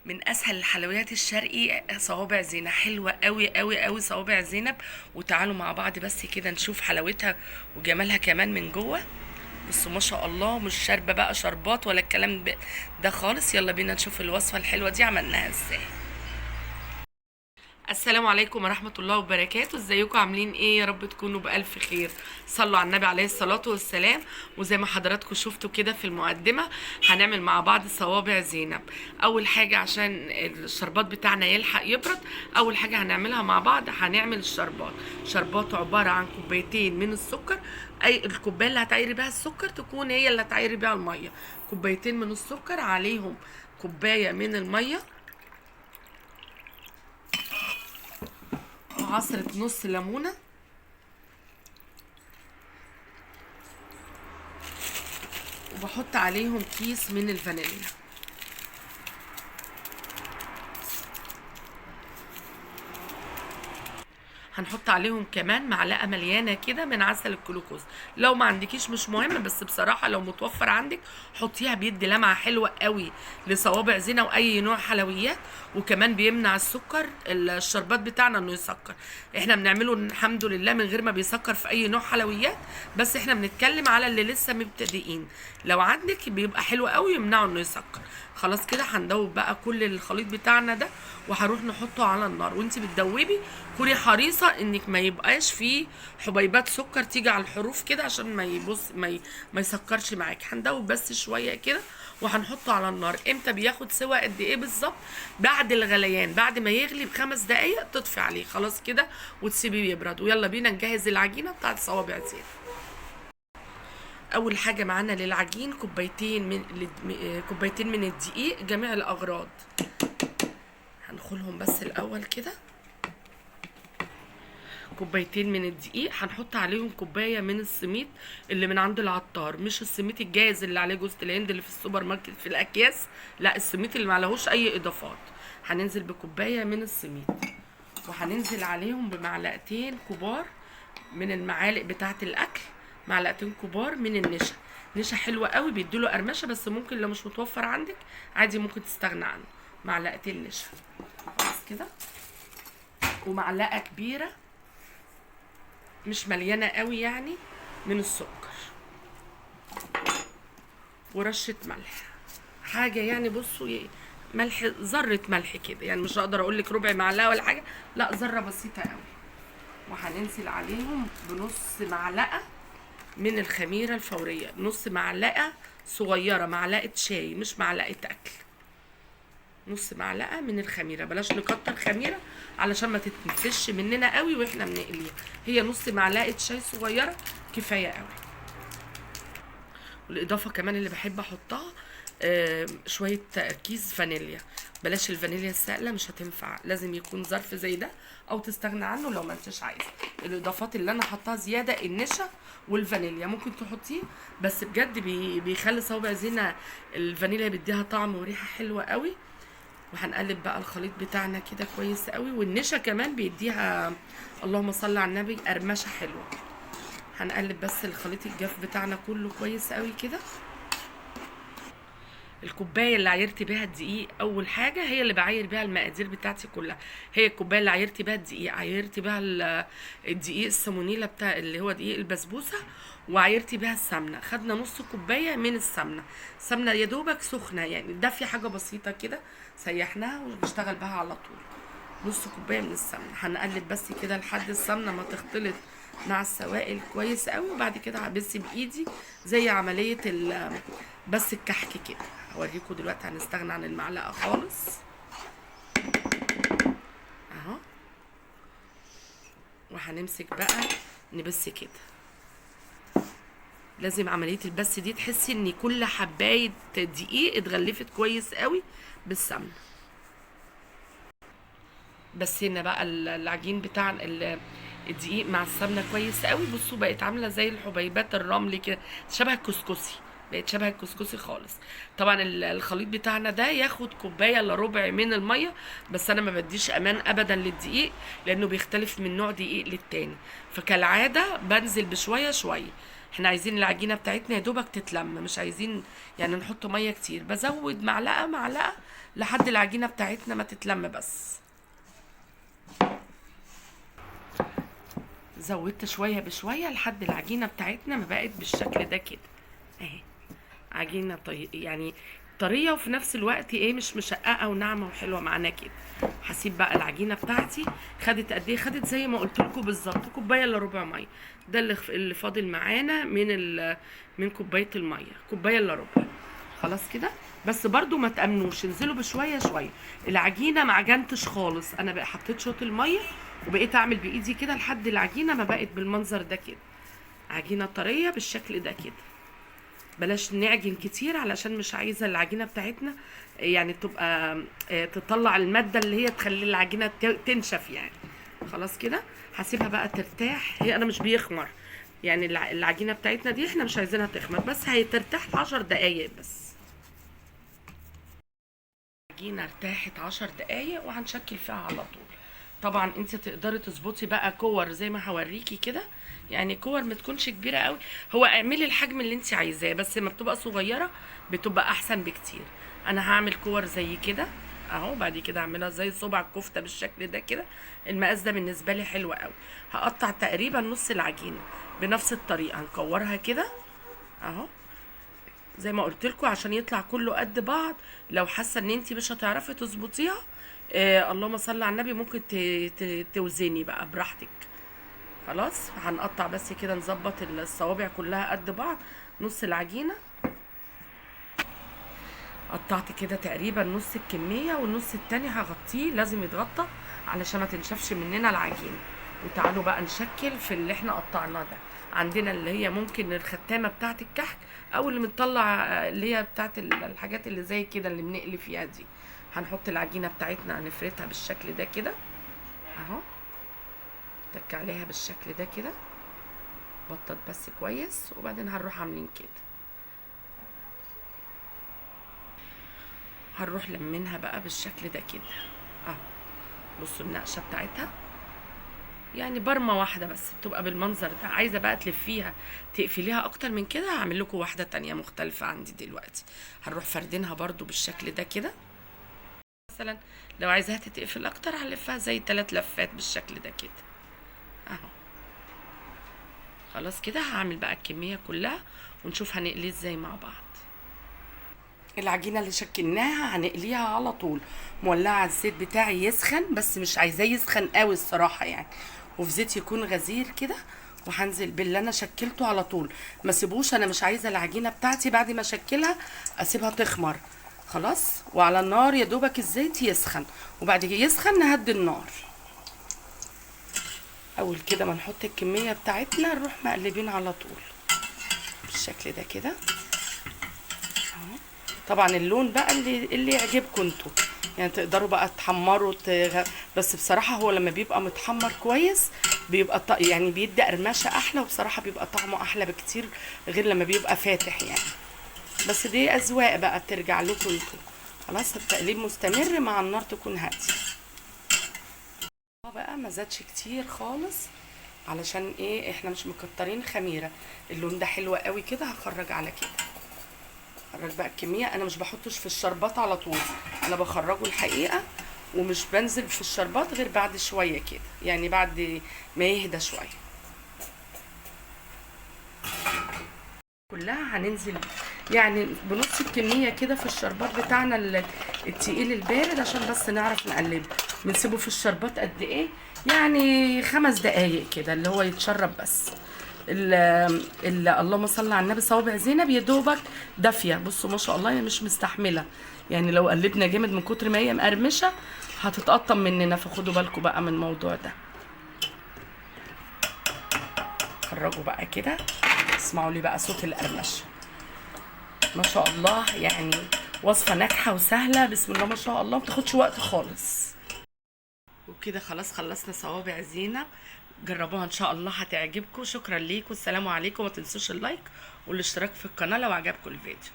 من اسهل الحلويات الشرقي صوابع زينب، حلوه قوي قوي قوي صوابع زينب. وتعالوا مع بعض بس كده نشوف حلاوتها وجمالها كمان من جوه. بصوا ما شاء الله، مش شاربه بقى شربات ولا الكلام ده خالص. يلا بينا نشوف الوصفه الحلوه دي عملناها ازاي. السلام عليكم ورحمة الله وبركاته. ازيكم عاملين ايه؟ يا رب تكونوا بألف خير. صلوا على النبي عليه الصلاة والسلام. وزي ما حضراتكم شفتوا كده في المقدمة، هنعمل مع بعض صوابع زينب. اول حاجة عشان الشربات بتاعنا يلحق يبرد، اول حاجة هنعملها مع بعض هنعمل الشربات. شربات عبارة عن كوبايتين من السكر. اي الكوبايه اللي هتعيري بيها السكر تكون هي اللي هتعيري بيها المية. كوبايتين من السكر عليهم كوباية من المية، وعصرة نص ليمونة، وبحط عليهم كيس من الفانيليا. هنحط عليهم كمان معلقه مليانه كده من عسل الجلوكوز. لو ما عندكيش مش مهم، بس بصراحه لو متوفر عندك حطيها، بيدي لمعه حلوه قوي لصوابع زينه واي نوع حلويات. وكمان بيمنع السكر، الشربات بتاعنا انه يسكر. احنا بنعمله الحمد لله من غير ما بيسكر في اي نوع حلويات، بس احنا بنتكلم على اللي لسه مبتدئين. لو عندك بيبقى حلو قوي، يمنعه انه يسكر. خلاص كده هندوب بقى كل الخليط بتاعنا ده، وهروح نحطه على النار. وانت بتدوبي كوني حريصه انك ما يبقاش فيه حبيبات سكر تيجي على الحروف كده، عشان ما يسكرش معاك. هندوب بس شويه كده وهنحطه على النار. امتى بياخد سوا قد ايه بالظبط؟ بعد الغليان، بعد ما يغلي ب5 دقايق تطفي عليه خلاص كده وتسيبيه يبرد. ويلا بينا نجهز العجينه بتاعت صوابع زينب. اول حاجه معانا للعجين كوبايتين من الدقيق جميع الاغراض. هنخلهم بس الاول كده. كوبايتين من الدقيق هنحط عليهم كوبايه من السميد اللي من عند العطار، مش السميد الجاهز اللي عليه جوز الهند اللي في السوبر ماركت في الاكياس، لا السميد اللي معلهوش اي اضافات. هننزل بكوبايه من السميد، وهننزل عليهم بمعلقتين كبار من المعالق بتاعه الاكل، معلقتين كبار من النشا. نشا حلوه قوي بيديله قرمشه، بس ممكن لو مش متوفر عندك عادي ممكن تستغنى عنه. معلقتين نشا خلاص كده. ومعلقه كبيره مش مليانه قوي يعني من السكر، ورشه ملح. حاجه يعني بصوا ملح، ذره ملح كده يعني، مش هقدر اقول لك ربع معلقه ولا حاجه، لا ذره بسيطه قوي. وهننزل عليهم بنص معلقه من الخميره الفوريه، نص معلقه صغيره، معلقه شاي مش معلقه اكل. نص معلقه من الخميره، بلاش نكتر خميره علشان ما تتنفش مننا قوي واحنا بنقليها. هي نص معلقه شاي صغيره كفايه قوي. والاضافه كمان اللي بحب احطها شويه كيس فانيليا. بلاش الفانيليا السائله، مش هتنفع، لازم يكون ظرف زي ده او تستغنى عنه لو ما انتش عايزه. الاضافات اللي انا حطاها زياده النشا والفانيليا، ممكن تحطيه بس بجد بيخلي صوابع زينه. الفانيليا بيديها طعم وريحه حلوه قوي. وهنقلب بقى الخليط بتاعنا كده كويس قوي، والنشا كمان بيديها اللهم صل على النبي قرمشه حلوه. هنقلب بس الخليط الجاف بتاعنا كله كويس قوي كده. الكوبايه اللي عايرت بيها الدقيق اول حاجه هي اللي بعاير بيها المقادير بتاعتي كلها. هي الكوبايه اللي عايرت بيها الدقيق، عايرت بيها الدقيق السمونيلا بتاع اللي هو دقيق البسبوسه، وعايرت بيها السمنه. خدنا نص كوبايه من السمنه، سمنه يا دوبك سخنه يعني دافيه، حاجه بسيطه كده سيحناها ونشتغل بها على طول. نص كوبايه من السمنه. هنقلب بس كده لحد السمنه ما تختلط مع السوائل كويس قوي. وبعد كده هبس بايدي زي عمليه بس الكحك كده. هوريكم دلوقتي هنستغنى عن المعلقه خالص اهو. وهنمسك بقى نبس كده. لازم عمليه البس دي تحسي ان كل حبايه دقيق اتغلفت كويس قوي بالسمنه. بسينا بقى العجين بتاع الدقيق مع السمنه كويس قوي. بصوا بقت عامله زي الحبيبات الرمل كده، شبه الكسكسي، بقت شبه الكسكسي خالص. طبعا الخليط بتاعنا ده ياخد كوبايه الا ربع من الميه، بس انا ما بديش امان ابدا للدقيق لانه بيختلف من نوع دقيق للتاني، فكالعاده بنزل بشويه شويه. احنا عايزين العجينه بتاعتنا يا دوبك تتلم، مش عايزين يعني نحط ميه كتير. بزود معلقه معلقه لحد العجينه بتاعتنا ما تتلم. بس زودت شويه بشويه لحد العجينه بتاعتنا ما بقت بالشكل ده كده اهي. عجينه يعني طريه وفي نفس الوقت ايه مش مشققه وناعمه وحلوه معانا كده. هسيب بقى العجينه بتاعتي. خدت قد ايه؟ خدت زي ما قلت لكم بالظبط كوبايه الا ربع ميه. ده اللي فاضل معانا من كوبايه الميه، كوبايه الا ربع. خلاص كده. بس برضو ما تامنوش، انزلوا بشويه شويه. العجينه ما عجنتش خالص، انا بقى حطيت شوط الميه وبقيت اعمل بايدي كده لحد العجينه ما بقت بالمنظر ده كده. عجينه طريه بالشكل ده كده. بلاش نعجن كتير علشان مش عايزه العجينه بتاعتنا يعني تبقى تطلع الماده اللي هي تخلي العجينه تنشف يعني. خلاص كده. هسيبها بقى ترتاح. هي انا مش بيخمر يعني العجينه بتاعتنا دي احنا مش عايزينها تخمر، بس هترتاح 10 دقايق بس. العجينه ارتاحت 10 دقايق وهنشكل فيها على طول. طبعا انت تقدري تظبطي بقى كور زي ما هوريكي كده، يعني كور ما تكونش كبيره قوي. هو اعملي الحجم اللي انت عايزاه، بس لما بتبقى صغيره بتبقى احسن بكتير. انا هعمل كور زي كده اهو. بعد كده اعملها زي صباع الكفته بالشكل ده كده. المقاس ده بالنسبه لي حلو قوي. هقطع تقريبا نص العجينه بنفس الطريقه، هنكورها كده اهو زي ما قلت لكم عشان يطلع كله قد بعض. لو حاسه ان انت مش هتعرفي تظبطيها اللهم صل على النبي ممكن توزني بقى براحتك. خلاص هنقطع بس كده نظبط الصوابع كلها قد بعض. نص العجينه قطعت كده تقريبا نص الكميه، والنص التاني هغطيه، لازم يتغطى علشان ما تنشفش مننا العجينه. وتعالوا بقى نشكل في اللي احنا قطعناه ده. عندنا اللي هي ممكن الختامه بتاعه الكحك، او اللي بنطلع اللي هي بتاعه الحاجات اللي زي كده اللي بنقلي فيها دي. هنحط العجينه بتاعتنا هنفردها بالشكل ده كده اهو. تك عليها بالشكل ده كده، بطط بس كويس، وبعدين هنروح عاملين كده. هنروح لمنها بقى بالشكل ده كده اهو. بصوا النقشه بتاعتها يعني برمه واحده بس بتبقى بالمنظر ده. عايزه بقى تلفيها تقفليها اكتر من كده هعمل لكم واحده تانية مختلفه عندي دلوقتي. هنروح فردينها برضو بالشكل ده كده. مثلا لو عايزاها تتقفل اكتر هلفها زي 3 لفات بالشكل ده كده اهو. خلاص كده. هعمل بقى الكميه كلها ونشوف هنقليه ازاي مع بعض. العجينه اللي شكلناها هنقليها على طول. مولعه الزيت بتاعي يسخن، بس مش عايزاه يسخن قوي الصراحه يعني، وفي زيت يكون غزير كده. وهنزل باللي انا شكلته على طول. ما سيبوش، انا مش عايزه العجينه بتاعتي بعد ما اشكلها اسيبها تخمر. خلاص. وعلى النار يا دوبك الزيت يسخن، وبعد كده يسخن نهدي النار. اول كده ما نحط الكميه بتاعتنا نروح مقلبين على طول بالشكل ده كده اهو. طبعا اللون بقى اللي يعجبكم انتوا يعني، تقدروا بقى تحمروا بس بصراحه هو لما بيبقى متحمر كويس بيبقى يعني بيدي قرمشه احلى، وبصراحه بيبقى طعمه احلى بكتير غير لما بيبقى فاتح يعني. بس دي اذواق بقى بترجع لكم انتوا. خلاص. التقليب مستمر مع النار تكون هاديه بقى، ما زادش كتير خالص علشان ايه احنا مش مكترين خميره. اللون ده حلو قوي كده. هخرج على كده. خرج بقى الكميه. انا مش بحطش في الشربات على طول، انا بخرجه الحقيقه، ومش بنزل في الشربات غير بعد شويه كده يعني بعد ما يهدى شويه. كلها هننزل يعني بنص الكميه كده في الشربات بتاعنا التقيل البارد، عشان بس نعرف نقلبه. بنسيبه في الشربات قد ايه يعني 5 دقايق كده اللي هو يتشرب بس. اللهم صل على النبي صوابع زينب يا دوبك دافيه. بصوا ما شاء الله هي مش مستحمله يعني، لو قلبنا جامد من كتر ما هي مقرمشه هتتقطم مننا، فخدوا بالكم بقى من الموضوع ده. خرجوا بقى كده. اسمعوا لي بقى صوت القرمشه. ما شاء الله يعني وصفه ناجحه وسهله بسم الله ما شاء الله، ما بتاخدش وقت خالص. وكده خلاص خلصنا صوابع زينب. جربوها ان شاء الله هتعجبكم. شكرا ليكم. السلام عليكم. ما تنسوش اللايك والاشتراك في القناه لو عجبكم الفيديو.